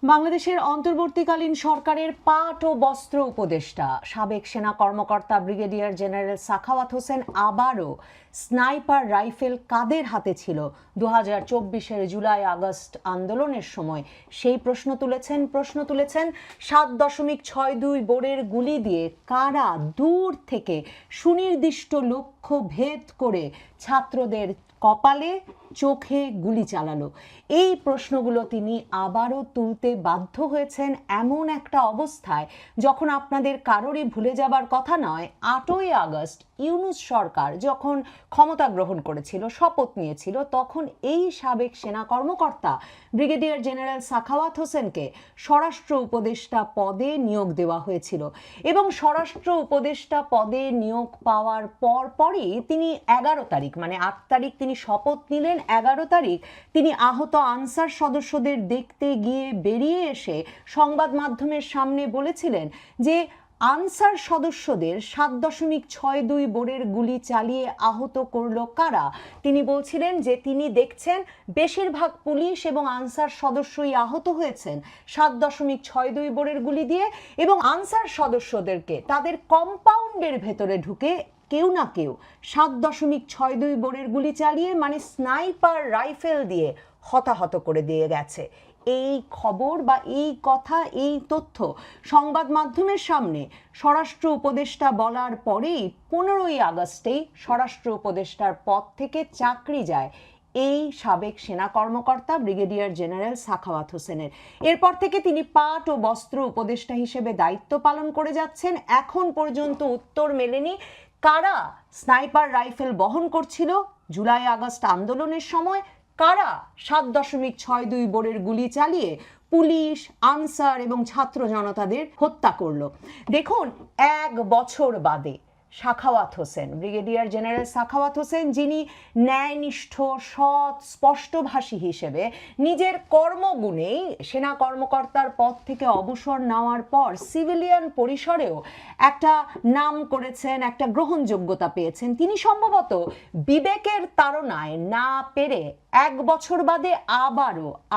বাংলাদেশের অন্তর্বর্তীকালীন সরকারের পাট ও বস্ত্র উপদেষ্টা সাবেক সেনা কর্মকর্তা ব্রিগেডিয়ার জেনারেল সাখাওয়াত হোসেন আবারও স্নাইপার রাইফেল কাদের হাতে ছিল 2024-এর জুলাই আগস্ট আন্দোলনের সময় সেই প্রশ্ন তুলেছেন 7.62 বোরের গুলি দিয়ে কারা দূর থেকে সুনির্দিষ্ট লক্ষ্য ভেদ করে ছাত্রদের কপালে চোখে গুলি চালালো। এই প্রশ্নগুলো তিনি আবারও তুলতে বাধ্য হয়েছেন এমন একটা অবস্থায় যখন আপনাদের কারোরই ভুলে যাবার কথা নয়, 8ই আগস্ট ইউনূস সরকার যখন ক্ষমতা গ্রহণ করেছিল, শপথ নিয়েছিল, তখন এই সাবেক সেনা কর্মকর্তা ব্রিগেডিয়ার জেনারেল সাখাওয়াত হোসেনকে স্বরাষ্ট্র উপদেষ্টা পদে নিয়োগ দেওয়া হয়েছিল এবং স্বরাষ্ট্র উপদেষ্টা পদে নিয়োগ পাওয়ার পরই তিনি 11 তারিখ মানে 8 তারিখ তিনি শপথ নিলেন, 11 তারিখ তিনি আহত আনসার সদস্যদের দেখতে গিয়ে বেরিয়ে এসে সংবাদ মাধ্যমের সামনে বলেছিলেন যে আনসার সদস্যদের 7.62 বোরের গুলি চালিয়ে আহত করলো কারা। তিনি বলছিলেন যে তিনি দেখছেন বেশিরভাগ পুলিশ এবং আনসার সদস্যই আহত হয়েছেন 7.62 বোরের গুলি দিয়ে এবং আনসার সদস্যদেরকে তাদের কম্পাউন্ডের ভেতরে ঢুকে কেউ না কেউ 7.62 বোরের গুলি চালিয়ে মানে স্নাইপার রাইফেল দিয়ে হতাহত করে দিয়ে গেছে। এই খবর বা এই কথা, এই তথ্য সংবাদ মাধ্যমের সামনে স্বরাষ্ট্র উপদেষ্টা বলার পরেই 15ই আগস্টেই স্বরাষ্ট্র উপদেষ্টার পদ থেকে চাকরি যায় এই সাবেক সেনা কর্মকর্তা ব্রিগেডিয়ার জেনারেল সাখাওয়াত হোসেনের। এরপর থেকে তিনি পাট ও বস্ত্র উপদেষ্টা হিসেবে দায়িত্ব পালন করে যাচ্ছেন। এখন পর্যন্ত উত্তর মেলেনি কারা স্নাইপার রাইফেল বহন করছিল জুলাই আগস্ট আন্দোলনের সময়, কারা 7.62 বোরের গুলি চালিয়ে পুলিশ, আনসার এবং ছাত্র জনতাদের হত্যা করলো। দেখুন, 1 বছর বাদে সাখাওয়াত হোসেন, ব্রিগেডিয়ার জেনারেল সাখাওয়াত হোসেন, যিনি ন্যায়নিষ্ঠ, সৎ, স্পষ্টভাষী হিসেবে নিজের কর্মগুণেই সেনা কর্মকর্তার পদ থেকে অবসর নেওয়ার পর সিভিলিয়ান পরিসরেও একটা নাম করেছেন, একটা গ্রহণযোগ্যতা পেয়েছেন, তিনি সম্ভবত বিবেকের তাড়নায় না পেরে 1 বছর বাদে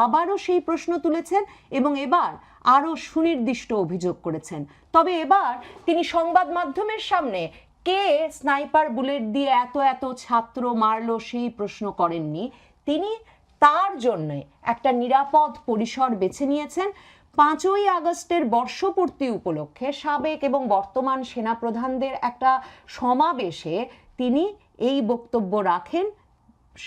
আবারও সেই প্রশ্ন তুলেছেন এবং এবার আরও সুনির্দিষ্ট অভিযোগ করেছেন। তবে এবার তিনি সংবাদ মাধ্যমের সামনে কে স্নাইপার বুলেট দিয়ে এত ছাত্র মারলো সেই প্রশ্ন করেননি। তিনি তার জন্য একটা নিরাপদ পরিসর বেছে নিয়েছেন। 5ই আগস্টের বর্ষপূর্তি উপলক্ষে সাবেক এবং বর্তমান সেনাপ্রধানদের একটা সমাবেশে তিনি এই বক্তব্য রাখেন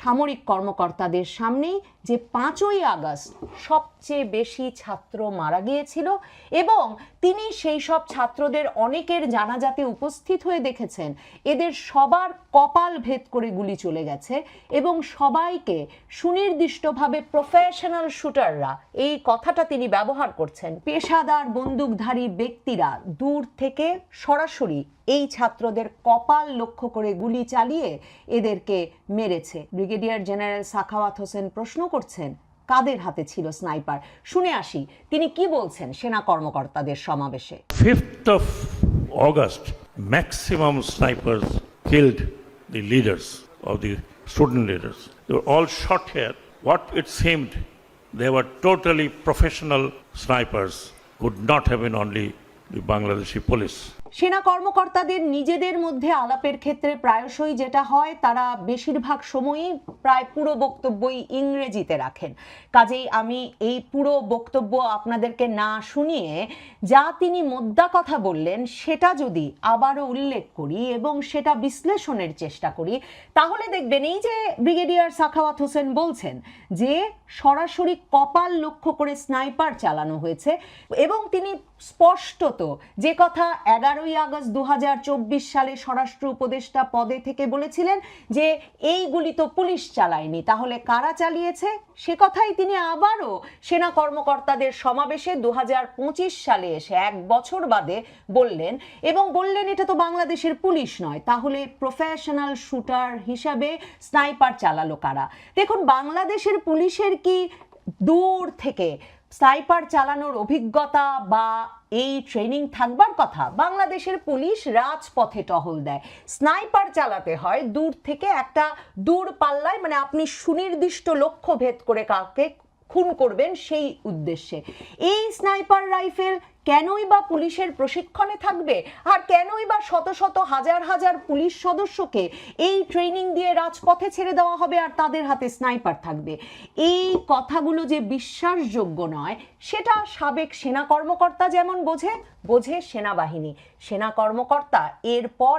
সামরিক কর্মকর্তাদের সামনেই যে 5ই আগস্ট সবচেয়ে বেশি ছাত্র মারা গিয়েছিল এবং তিনি সেই সব ছাত্রদের অনেকের জানাজাতে উপস্থিত হয়ে দেখেছেন এদের সবার কপাল ভেদ করে গুলি চলে গেছে এবং সবাইকে সুনির্দিষ্টভাবে প্রফেশনাল শুটাররা, এই কথাটা তিনি ব্যবহার করছেন, পেশাদার বন্দুকধারী ব্যক্তিরা দূর থেকে সরাসরি এই ছাত্রদের কপাল লক্ষ্য করে গুলি চালিয়ে এদেরকে মেরেছে। ব্রিগেডিয়ার জেনারেল সাখাওয়াত হোসেন প্রশ্ন করছেন কাদের হাতে ছিল স্নাইপার। শুনে আসি তিনি কি বলছেন সেনা কর্মকর্তাদের সমাবেশে। 5th of August, maximum snipers killed the leaders of the student leaders. They were all shot here. What it seemed, they were totally professional snipers, could not have been only the Bangladeshi police. সেনা কর্মকর্তাদের নিজেদের মধ্যে আলাপের ক্ষেত্রে প্রায়শই যেটা হয়, তারা বেশিরভাগ সময়ই প্রায় পুরো বক্তব্যই ইংরেজিতে রাখেন। কাজেই আমি এই পুরো বক্তব্য আপনাদেরকে না শুনিয়ে যা তিনি মোদ্দা কথা বললেন সেটা যদি আবারও উল্লেখ করি এবং সেটা বিশ্লেষণের চেষ্টা করি, তাহলে দেখবেন এই যে ব্রিগেডিয়ার সাখাওয়াত হোসেন বলছেন যে সরাসরি কপাল লক্ষ্য করে স্নাইপার চালানো হয়েছে এবং তিনি স্পষ্টত যে কথা 11ই আগস্ট 2024 সালে স্বরাষ্ট্র উপদেষ্টা পদে থেকে বলেছিলেন যে এইগুলি তো পুলিশ চালায়নি, তাহলে কারা চালিয়েছে, সে কথাই তিনি আবারও সেনা কর্মকর্তাদের সমাবেশে 2025 সালে এসে 1 বছর বাদে বললেন এবং বললেন এটা তো বাংলাদেশের পুলিশ নয়, তাহলে প্রফেশনাল শুটার হিসাবে স্নাইপার চালালো কারা। দেখুন, বাংলাদেশের পুলিশের কি দূর থেকে স্নাইপার চালানোর অভিজ্ঞতা বা এই ট্রেনিং থাকবার কথা? বাংলাদেশের পুলিশ রাজপথে টহল দেয়। স্নাইপার চালাতে হয় দূর থেকে, একটা দূর পাল্লায়, মানে আপনি সুনির্দিষ্ট লক্ষ্য ভেদ করে কাউকে খুন করবেন সেই উদ্দেশ্যে। এই স্নাইপার রাইফেল কেনই বা পুলিশের প্রশিক্ষণে থাকবে, আর কেনই বা শত শত হাজার হাজার পুলিশ সদস্যকে এই ট্রেনিং দিয়ে রাজপথে ছেড়ে দেওয়া হবে আর তাদের হাতে স্নাইপার থাকবে? এই কথাগুলো যে বিশ্বাসযোগ্য নয় সেটা সাবেক সেনা কর্মকর্তা যেমন বোঝে সেনাবাহিনী। সেনা কর্মকর্তা এরপর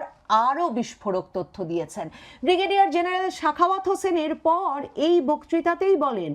আরও বিস্ফোরক তথ্য দিয়েছেন। ব্রিগেডিয়ার জেনারেল সাখাওয়াত হোসেন এরপর এই বক্তৃতাতেই বলেন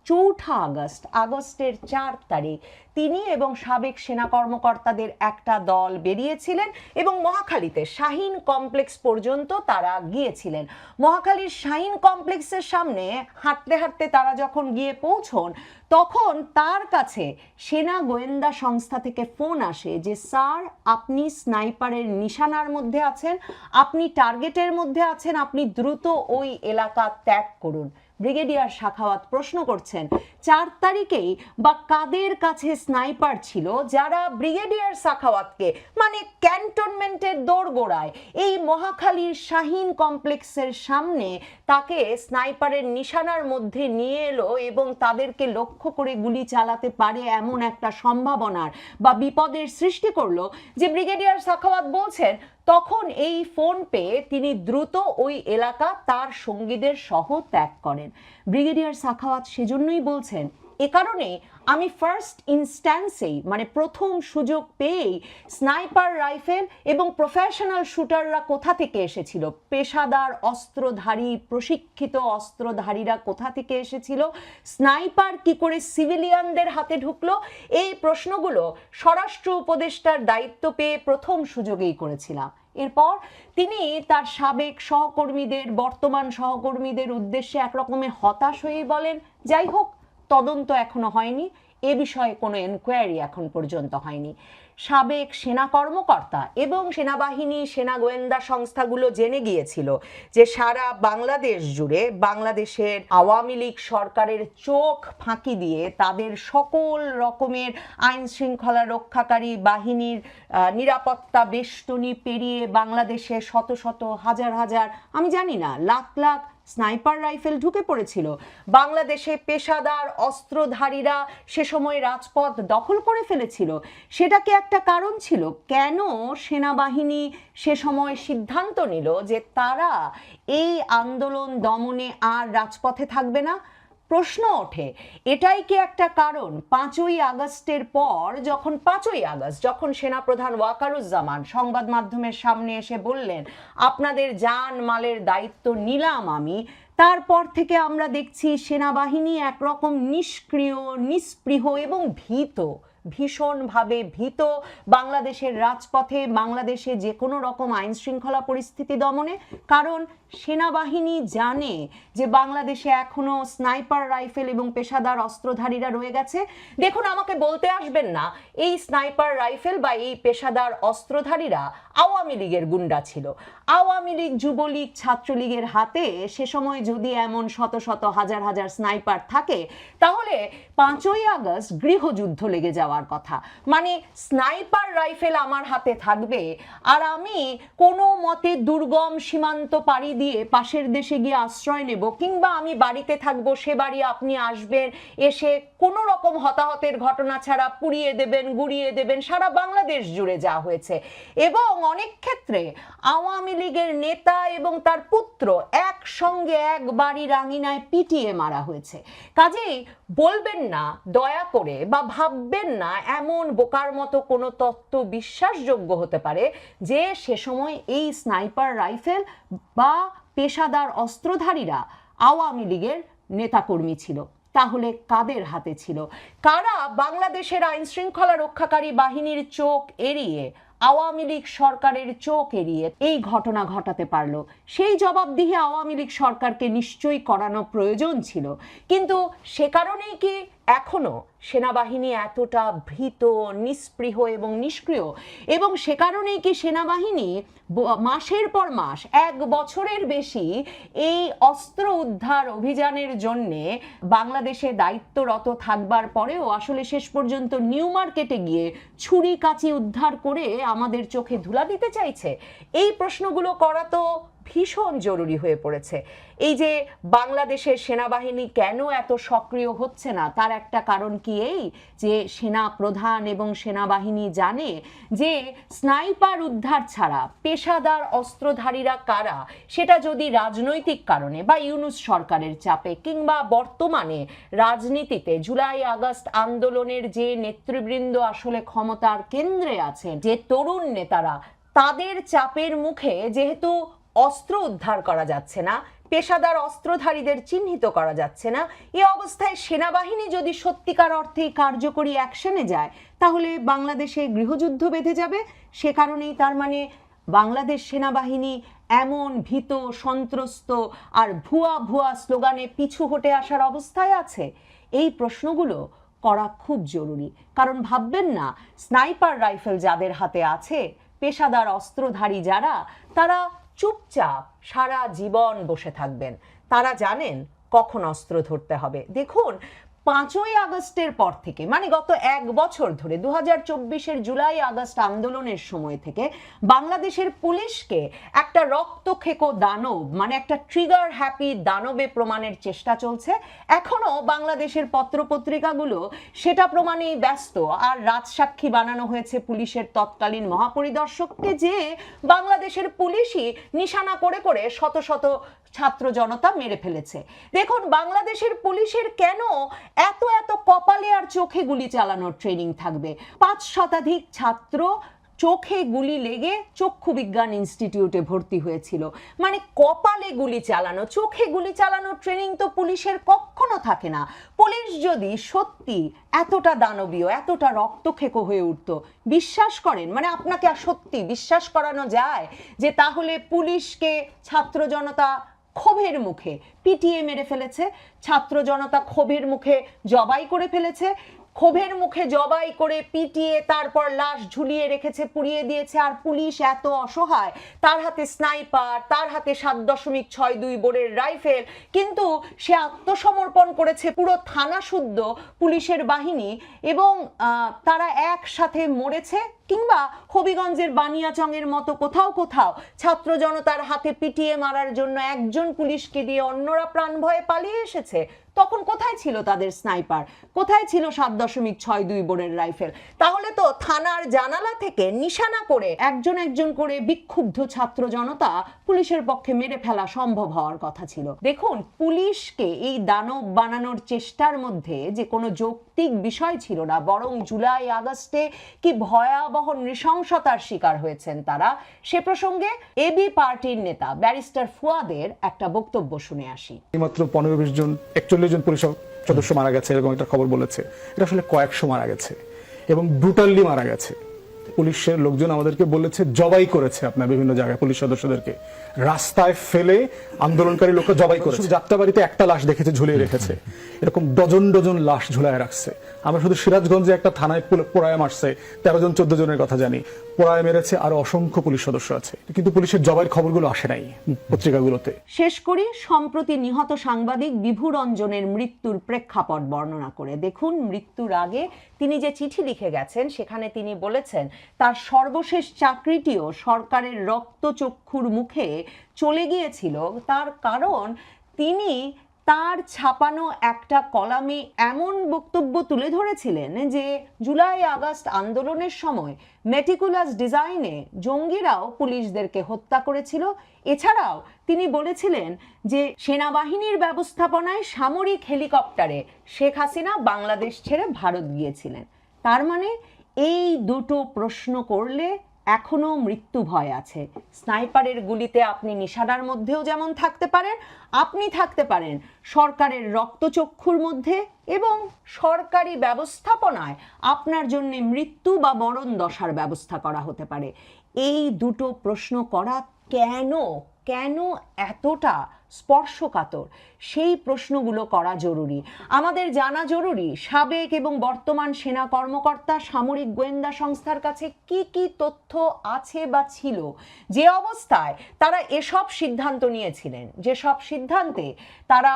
4 আগস্টের 4 তারিখ তিনি এবং সাবেক সেনা কর্মকর্তাদের একটা দল বেরিয়েছিলেন এবং মহাখালীতে শাহীন কমপ্লেক্স পর্যন্ত তারা গিয়েছিলেন। মহাখালীর শাহীন কমপ্লেক্সের সামনে হাঁটতে হাঁটতে তারা যখন গিয়ে পৌঁছন তখন তার কাছে সেনা গোয়েন্দা সংস্থা থেকে ফোন আসে যে স্যার, আপনি স্নাইপারের নিশানার মধ্যে আছেন, আপনি টার্গেটের মধ্যে আছেন, আপনি দ্রুত ওই এলাকা ত্যাগ করুন। ব্রিগেডিয়ার সাখাওয়াত প্রশ্ন করছেন 4 তারিখেই বা কাদের কাছে স্নাইপার ছিল যারা ব্রিগেডিয়ার সাখাওয়াতকে মানে ক্যান্টনমেন্টের দোরগোড়ায় এই মহাখালীর শাহীন কমপ্লেক্সের সামনে তাকে স্নাইপারের নিশানার মধ্যে নিয়ে এলো এবং তাদেরকে লক্ষ্য করে গুলি চালাতে পারে এমন একটা সম্ভাবনার বা বিপদের সৃষ্টি করলো যে ব্রিগেডিয়ার সাখাওয়াত বলছেন তখন এই ফোন পেয়ে তিনি দ্রুত ওই এলাকা তার সঙ্গীদের সহ ত্যাগ করেন। ব্রিগেডিয়ার সাখাওয়াত সেজন্যই বলছেন এ কারণে আমি ফার্স্ট ইনস্ট্যান্সেই মানে প্রথম সুযোগ পেয়েই স্নাইপার রাইফেল এবং প্রফেশনাল শুটাররা কোথা থেকে এসেছিল, পেশাদার অস্ত্রধারী প্রশিক্ষিত অস্ত্রধারীরা কোথা থেকে এসেছিল, স্নাইপার কি করে সিভিলিয়ানদের হাতে ঢুকলো, এই প্রশ্নগুলো স্বরাষ্ট্র উপদেষ্টার দায়িত্ব পেয়ে প্রথম সুযোগেই করেছিলাম। এরপর তিনি তার সাবেক সহকর্মীদের বর্তমান সহকর্মীদের উদ্দেশ্যে একরকমের হতাশ হয়ে বলেন যাই হোক, তদন্ত এখনো হয়নি, এ বিষয়ে কোনো এনকোয়ারি এখন পর্যন্ত হয়নি। সাবেক সেনা কর্মকর্তা এবং সেনাবাহিনী সেনা গোয়েন্দা সংস্থাগুলো জেনে গিয়েছিল যে সারা বাংলাদেশ জুড়ে বাংলাদেশের আওয়ামী লীগ সরকারের চোখ ফাঁকি দিয়ে তাদের সকল রকমের আইন শৃঙ্খলা রক্ষাকারী বাহিনীর নিরাপত্তা বেষ্টনী পেরিয়ে বাংলাদেশে শত শত হাজার হাজার আমি জানি না লাখ লাখ স্নাইপার রাইফেল ঢুকে পড়েছিল। বাংলাদেশে পেশাদার অস্ত্রধারীরা সে সময় রাজপথ দখল করে ফেলেছিল। সেটা কি একটা কারণ ছিল কেন সেনাবাহিনী সে সময় সিদ্ধান্ত নিল যে তারা এই আন্দোলন দমনে আর রাজপথে থাকবে না? প্রশ্ন ওঠে এটাই কি একটা কারণ 5ই আগস্টের পর যখন 5ই আগস্ট যখন সেনাপ্রধান ওয়াকারুজ্জামান সংবাদ মাধ্যমের সামনে এসে বললেন আপনাদের জান মালের দায়িত্ব নিলাম আমি, তারপর থেকে আমরা দেখছি সেনাবাহিনী একরকম নিষ্ক্রিয় নিস্পৃহ এবং ভীষণভাবে ভীত বাংলাদেশের রাজপথে বাংলাদেশে যে কোনো রকম আইন শৃঙ্খলা পরিস্থিতি দমনে। কারণ সেনাবাহিনী জানে যে বাংলাদেশে এখনো স্নাইপার রাইফেল এবং পেশাদার অস্ত্রধারীরা রয়ে গেছে। দেখুন, আমাকে বলতে আসবেন না এই স্নাইপার রাইফেল বা এই পেশাদার অস্ত্রধারীরা আওয়ামী লীগের গুন্ডা ছিল। আওয়ামী লীগ যুবলীগ ছাত্রলীগের হাতে সে সময় যদি এমন শত শত হাজার হাজার স্নাইপার থাকে তাহলে 5ই আগস্ট গৃহযুদ্ধ লেগে যাওয়ার কথা। মানে স্নাইপার রাইফেল আমার হাতে থাকবে আর আমি কোনো মতে দুর্গম সীমান্ত পাড়ি দিয়ে পাশের দেশে গিয়ে আশ্রয় নেব, কিংবা আমি বাড়িতে থাকবো, সে বাড়ি আপনি আসবেন, এসে কোনো রকম হতাহতের ঘটনা ছাড়া পুড়িয়ে দেবেন, গুড়িয়ে দেবেন, সারা বাংলাদেশ জুড়ে যা হয়েছে। এবং অনেক ক্ষেত্রে আওয়ামী লীগের নেতা এবং তার পুত্র একসঙ্গে এক বাড়ির আঙিনায় পিটিয়ে মারা হয়েছে। কাজেই বলবেন না দয়া করে বা ভাববেন না এমন বোকার মতো কোনো তত্ত্ব বিশ্বাসযোগ্য হতে পারে যে সে সময় এই স্নাইপার রাইফেল বা পেশাদার অস্ত্রধারীরা আওয়ামী লীগের নেতাকর্মী ছিল। তাহলে কাদের হাতে ছিল? কারা বাংলাদেশের আইন শৃঙ্খলা রক্ষাকারী বাহিনীর চোখ এড়িয়ে আওয়ামী লীগ সরকারের চোখ এড়িয়ে এই ঘটনা ঘটাতে পারলো? সেই জবাবদিহি আওয়ামী লীগ সরকারকে নিশ্চয়ই করানো প্রয়োজন ছিল। কিন্তু সে কারণেই কি এখনো সেনাবাহিনী এতটা ভীত, নিস্পৃহ এবং নিষ্ক্রিয়? এবং সে কারণেই কি সেনাবাহিনী মাসের পর মাস, 1 বছরের বেশি এই অস্ত্র উদ্ধার অভিযানের জন্যে বাংলাদেশে দায়িত্বরত থাকবার পরেও আসলে শেষ পর্যন্ত নিউ মার্কেটে গিয়ে ছুরি কাঁচি উদ্ধার করে আমাদের চোখে ধুলা দিতে চাইছে? এই প্রশ্নগুলো করা তো ভীষণ জরুরি হয়ে পড়েছে। এই যে বাংলাদেশের সেনাবাহিনী কেন এত সক্রিয় হচ্ছে না, তার একটা কারণ কি এই যে সেনা প্রধান এবং সেনাবাহিনী জানে যে স্নাইপার উদ্ধার ছাড়া পেশাদার অস্ত্রধারীরা কারা সেটা যদি রাজনৈতিক কারণে বা ইউনূস সরকারের চাপে কিংবা বর্তমানে রাজনীতিতে জুলাই আগস্ট আন্দোলনের যে নেতৃবৃন্দ আসলে ক্ষমতার কেন্দ্রে আছেন, যে তরুণ নেতারা, তাদের চাপের মুখে যেহেতু অস্ত্র উদ্ধার করা যাচ্ছে না, পেশাদার অস্ত্রধারীদের চিহ্নিত করা যাচ্ছে না, এ অবস্থায় সেনাবাহিনী যদি সত্যিকার অর্থেই কার্যকরী অ্যাকশনে যায় তাহলে বাংলাদেশে গৃহযুদ্ধ বেঁধে যাবে। সে কারণেই তার মানে বাংলাদেশ সেনাবাহিনী এমন ভীত, সন্ত্রস্ত আর ভুয়া ভুয়া স্লোগানে পিছু হটে আসার অবস্থায় আছে। এই প্রশ্নগুলো করা খুব জরুরি, কারণ ভাববেন না স্নাইপার রাইফেল যাদের হাতে আছে, পেশাদার অস্ত্রধারী যারা, তারা চুপচাপ সারা জীবন বসে থাকবেন। তারা জানেন কখন অস্ত্র ধরতে হবে। দেখুন 5ই আগস্টের পর থেকে, মানে গত 1 বছর ধরে 2024-এর জুলাই আগস্ট আন্দোলনের সময় থেকে বাংলাদেশের পুলিশকে একটা রক্তখেকো দানব, মানে একটা ট্রিগার হ্যাপি দানবে প্রমাণের চেষ্টা চলছে। এখনো বাংলাদেশের পত্রপত্রিকাগুলো সেটা প্রমাণেই ব্যস্ত। আর রাজসাক্ষী বানানো হয়েছে পুলিশের তৎকালীন মহাপরিদর্শককে, যে বাংলাদেশের পুলিশই নিশানা করে করে শত শত ছাত্র জনতা মেরে ফেলেছে। দেখুন বাংলাদেশের পুলিশের কেন এত এত কপালে আর চোখে গুলি চালানোর ট্রেনিং থাকবে? 5 শতাধিক ছাত্র চোখে গুলি লেগে চক্ষু বিজ্ঞান ইনস্টিটিউটে ভর্তি হয়েছিল। মানে কপালে গুলি চালানো, চোখে গুলি চালানোর ট্রেনিং তো পুলিশের কখনো থাকে না। পুলিশ যদি সত্যি এতটা দানবীয়, এতটা রক্তখেকো হয়ে উঠতো, বিশ্বাস করেন, মানে আপনাকে আর সত্যি বিশ্বাস করানো যায় যে তাহলে পুলিশকে ছাত্র জনতা ক্ষোভের মুখে পিটিয়ে মেরে ফেলেছে, ছাত্র জনতা ক্ষোভের মুখে জবাই করে ফেলেছে, ক্ষোভের মুখে জবাই করে পিটিয়ে তারপর লাশ ঝুলিয়ে রেখেছে, পুড়িয়ে দিয়েছে, আর পুলিশ এত অসহায়, তার হাতে স্নাইপার, তার হাতে 7.62 বোরের রাইফেল, কিন্তু সে আত্মসমর্পণ করেছে পুরো থানা শুদ্ধ পুলিশের বাহিনী, এবং তারা একসাথে মরেছে। কিংবা হবিগঞ্জের বানিয়াচংয়ের মতো কোথাও কোথাও ছাত্র জনতার হাতে পিটিয়ে মারার জন্য একজন পুলিশকে দিয়ে অন্যরা প্রাণ ভয়ে পালিয়ে এসেছে। তখন কোথায় ছিল তাদের স্নাইপার, কোথায় ছিল 7.62 বোরের রাইফেল? তাহলে তো থানার জানালা থেকে নিশানা করে একজন একজন করে বিক্ষুব্ধ ছাত্র জনতা পুলিশের পক্ষে মেরে ফেলা সম্ভব হওয়ার কথা ছিল। দেখুন পুলিশকে এই দানব বানানোর চেষ্টার মধ্যে যে কোনো যৌক্তিক বিষয় ছিল না, বরং জুলাই আগস্টে কি ভয়াবহ নৃশংসতার শিকার হয়েছেন তারা, সে প্রসঙ্গে এবি পার্টির নেতা ব্যারিস্টার ফুয়াদের একটা বক্তব্য শুনে আসি। মাত্র 15-20 জন 41 জন পুলিশ সদস্য মারা গেছে এরকম একটা খবর বলেছে। এটা আসলে কয়েকশো মারা গেছে এবং ব্রুটালি মারা গেছে। পুলিশের লোকজন আমাদেরকে বলেছে জবাই করেছে আপনার বিভিন্ন জায়গায় পুলিশ সদস্যদেরকে রাস্তায় ফেলে আন্দোলনকারী লোকরা জবাই করেছে। যাত্রাবাড়িতে একটা লাশ দেখেছে ঝুলিয়ে রেখেছে, এরকম ডজন ডজন লাশ ঝুলায় রাখছে। আমরা শুধু সিরাজগঞ্জে একটা থানায় পোড়ায় মারছে 13 জন 14 জনের কথা জানি, পোড়ায় মেরেছে আরো অসংখ্য পুলিশ সদস্য আছে, কিন্তু পুলিশের জবাইয়ের খবরগুলো আসে নাই পত্রিকাগুলোতে। শেষ করি সম্প্রতি নিহত সাংবাদিক বিভু রঞ্জনের মৃত্যুর প্রেক্ষাপট বর্ণনা করে। দেখুন মৃত্যুর আগে তিনি যে চিঠি লিখে গেছেন সেখানে তিনি বলেছেন তার সর্বশেষ চাকরিটিও সরকারের রক্তচক্ষুর মুখে চলে গিয়েছিল। তার কারণ তিনি তার ছাপানো একটা কলামে এমন বক্তব্য তুলে ধরেছিলেন যে জুলাই আগস্ট আন্দোলনের সময় মেটিকুলাস ডিজাইনে জঙ্গিরাও পুলিশদেরকে হত্যা করেছিল। এছাড়াও তিনি বলেছিলেন যে সেনাবাহিনীর ব্যবস্থাপনায় সামরিক হেলিকপ্টারে শেখ হাসিনা বাংলাদেশ ছেড়ে ভারত গিয়েছিলেন। তার মানে এই দুটো প্রশ্ন করলে এখনো মৃত্যু ভয় আছে। স্নাইপারের গুলিতে আপনি নিশানার মধ্যেও যেমন থাকতে পারেন, আপনি থাকতে পারেন সরকারের রক্তচক্ষুর মধ্যে, এবং সরকারি ব্যবস্থাপনায় আপনার জন্য মৃত্যু বা মরণ দশার ব্যবস্থা করা হতে পারে। এই দুটো প্রশ্ন করা কেন কেন এতটা স্পর্শকাতর, সেই প্রশ্নগুলো করা জরুরি। আমাদের জানা জরুরি সাবেক এবং বর্তমান সেনা কর্মকর্তা সামরিক গোয়েন্দা সংস্থার কাছে কি কি তথ্য আছে বা ছিল, যে অবস্থায় তারা এসব সিদ্ধান্ত নিয়েছিলেন, যেসব সিদ্ধান্তে তারা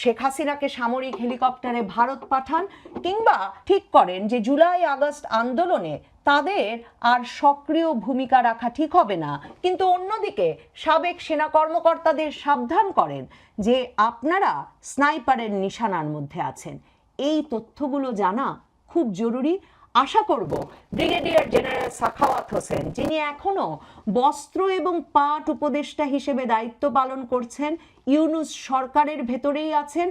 শেখ হাসিনাকে সামরিক হেলিকপ্টারে ভারত পাঠান কিংবা ঠিক করেন যে জুলাই আগস্ট আন্দোলনে তাদের আর সক্রিয় ভূমিকা রাখা ঠিক হবে না, কিন্তু অন্যদিকে সাবেক সাবেক সেনা কর্মকর্তাদের সাবধান করেন যে আপনারা স্নাইপারের নিশানার মধ্যে আছেন। এই তথ্যগুলো জানা খুব জরুরি। আশা করব ব্রিগেডিয়ার জেনারেল সাখাওয়াত হোসেন, যিনি এখনো বস্ত্র এবং পাট উপদেষ্টা হিসেবে দায়িত্ব পালন করছেন, ইউনূস সরকারের ভেতরেই আছেন,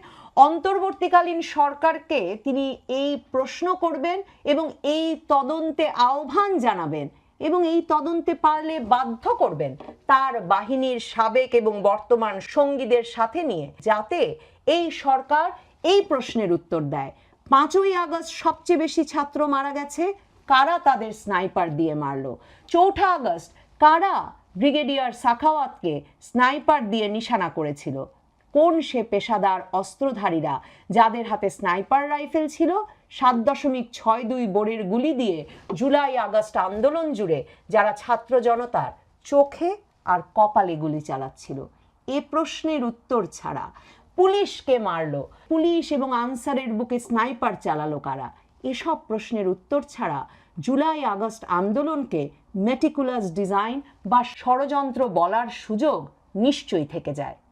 অন্তর্বর্তীকালীন সরকারকে তিনি এই প্রশ্ন করবেন এবং এই তদন্তে আহ্বান জানাবেন এবং এই তদন্তে পারলে বাধ্য করবেন তার বাহিনীর সাবেক এবং বর্তমান সঙ্গীদের সাথে নিয়ে, যাতে এই সরকার এই প্রশ্নের উত্তর দেয়। 5ই আগস্ট সবচেয়ে বেশি ছাত্র মারা গেছে, কারা তাদের স্নাইপার দিয়ে মারলো? 4 আগস্ট কারা ব্রিগেডিয়ার সাখাওয়াতকে স্নাইপার দিয়ে নিশানা করেছিল? কোন সে পেশাদার অস্ত্রধারীরা যাদের হাতে স্নাইপার রাইফেল ছিল? 7.62 বোরের গুলি দিয়ে জুলাই আগস্ট আন্দোলন জুড়ে যারা ছাত্র জনতার চোখে আর কপালে গুলি চালাচ্ছিল? এ প্রশ্নের উত্তর ছাড়া পুলিশকে মারলো, পুলিশ এবং আনসারের বুকে স্নাইপার চালালো কারা? এসব প্রশ্নের উত্তর ছাড়া জুলাই আগস্ট আন্দোলনকে মেটিকুলাস ডিজাইন বা ষড়যন্ত্র বলার সুযোগ নিশ্চয়ই থেকে যায়।